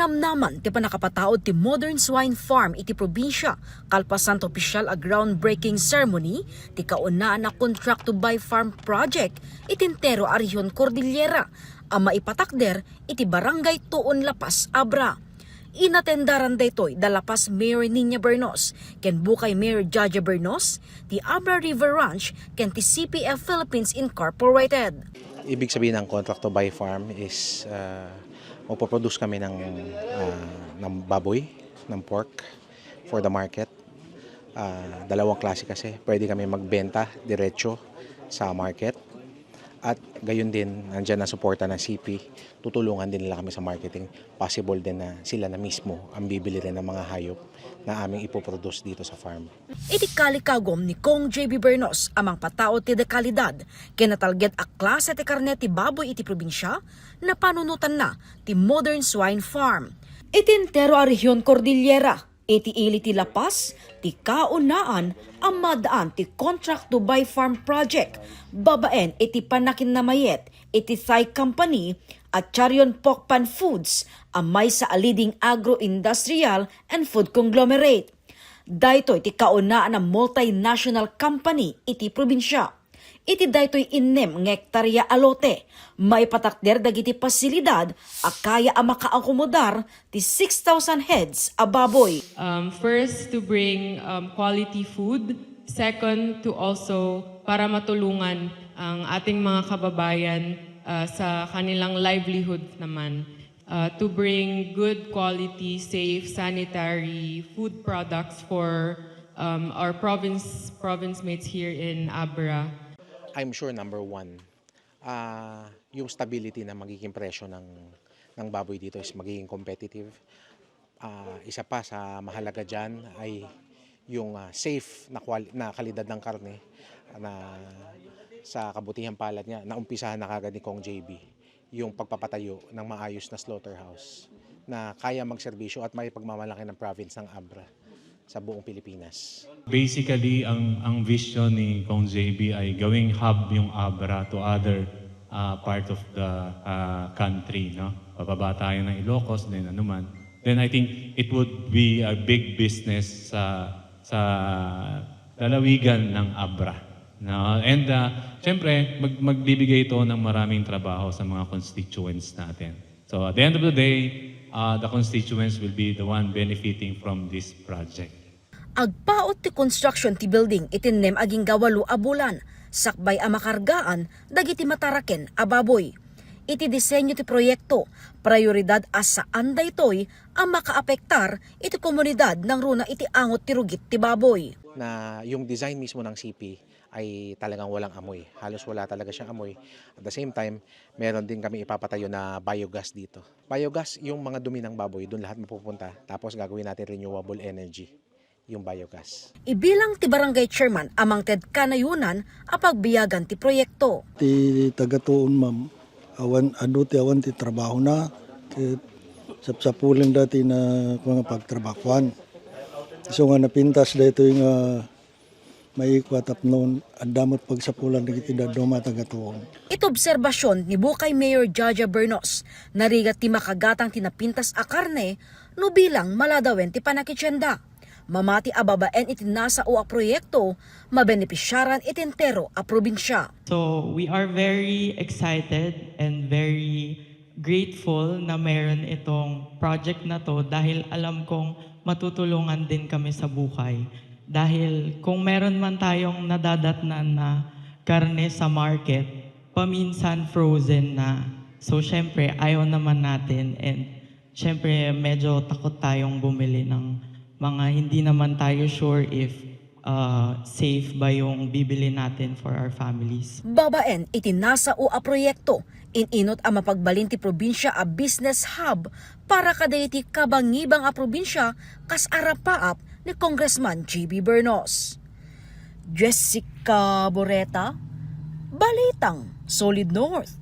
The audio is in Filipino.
Panamnaman ti panakapataod ti Modern Swine Farm iti probinsya kalpasan to opisyal a groundbreaking ceremony ti kaunaan na contract to buy farm project itintero a Rehiyon Cordillera ang maipatakder iti barangay Tuon Lapas, Abra. Inatendaran daytoy dalapas Mayor Nina Bernos ken bukay Mayor Jaja Bernos ti Abra River Ranch ken ti CPF Philippines Incorporated. Ibig sabihin ng contract to buy farm is magpo-produce kami ng baboy, ng pork for the market. Dalawang klase kasi. Pwede kami magbenta diretso sa market. At gayon din, nandiyan na suporta ng CP. Tutulungan din nila kami sa marketing. Possible din na sila na mismo ang bibili rin ng mga hayop na aming ipoproduce dito sa farm. Iti kalikagom ni Kong JB Bernos amang pataod ti dekalidad kinatalget a klase ti karne ti baboy iti probinsya na panunutan na ti Modern Swine Farm. Itintero a Rehiyon Cordillera iti ili ti Lapas ti kaunaan ang madaan ti contract to buy farm project babaen iti panakinnamayet iti Thai Company at Charion Pokpan Foods ang may sa leading agro-industrial and food conglomerate. Daytoy ti kaunaan ng multinational company iti probinsya. Iti daytoy innem nga hektarya alote, may patakder dagiti pasilidad a kaya a makaakomodar ti 6,000 heads a baboy. First, to bring quality food. Second, to also para matulungan ang ating mga kababayan sa kanilang livelihood naman. To bring good quality, safe, sanitary food products for our province mates here in Abra. I'm sure number one, yung stability na magiging presyo ng baboy dito is magiging competitive. Isa pa sa mahalaga dyan ay yung safe na kalidad ng karne na sa kabutihang palad niya, naumpisahan na kagad ni Kong JB yung pagpapatayo ng maayos na slaughterhouse na kaya magserbisyo at may pagmamalaki ng province ng Abra sa buong Pilipinas. Basically, ang vision ni Kong JB ay gawing hub yung Abra to other part of the country. No? Pababa tayo ng Ilocos, then anuman. Then I think it would be a big business sa lalawigan ng Abra. No? And siyempre, magbibigay ito ng maraming trabaho sa mga constituents natin. So at the end of the day, the constituents will be the one benefiting from this project. Agpaot ti construction ti building itinnem aging gawalo a bulan, sakbay a makargaan dagiti mataraken a baboy. Iti disenyo ti proyekto, prioridad asaan daytoy ang makaapektar iti komunidad ng runa iti angot ti rugit ti baboy. Na yung design mismo ng CP ay talagang walang amoy. Halos wala talaga siyang amoy. At the same time, meron din kami ipapatayo na biogas dito. Biogas, yung mga dumi ng baboy, doon lahat mapupunta. Tapos gagawin natin renewable energy, yung biogas. Ibilang ti barangay chairman amang Ted Kanayunan a pagbiyagan ti proyekto. Ti tagatuon ma'am, awan ti trabaho na. Sapsapulan dati na mga pagtrabakuan. So nga napintas dito yung may kwatap noon, ang damot pagsapulan na kitida dumatagatuon. Ito obserbasyon ni bukay Mayor Jaja Bernos, narigat ti makagatang tinapintas a karne, no bilang maladawen ti panakitsenda. Mamati ababaen iti nasa o a proyekto, mabenepisyaran itintero a probinsya. So we are very excited and very grateful na meron itong project na to dahil alam kong matutulungan din kami sa buhay. Dahil kung meron man tayong nadadatnan na karne sa market, paminsan frozen na. So syempre ayaw naman natin and syempre medyo takot tayong bumili ng mga hindi naman tayo sure if safe ba yung bibili natin for our families. Babaen iti nasa o a proyekto, inot ang mapagbalin ti probinsya a business hub para kadayiti kabangibang a probinsya kas arapaap ni Congressman JB Bernos. Jessica Boreta, Balitang Solid North.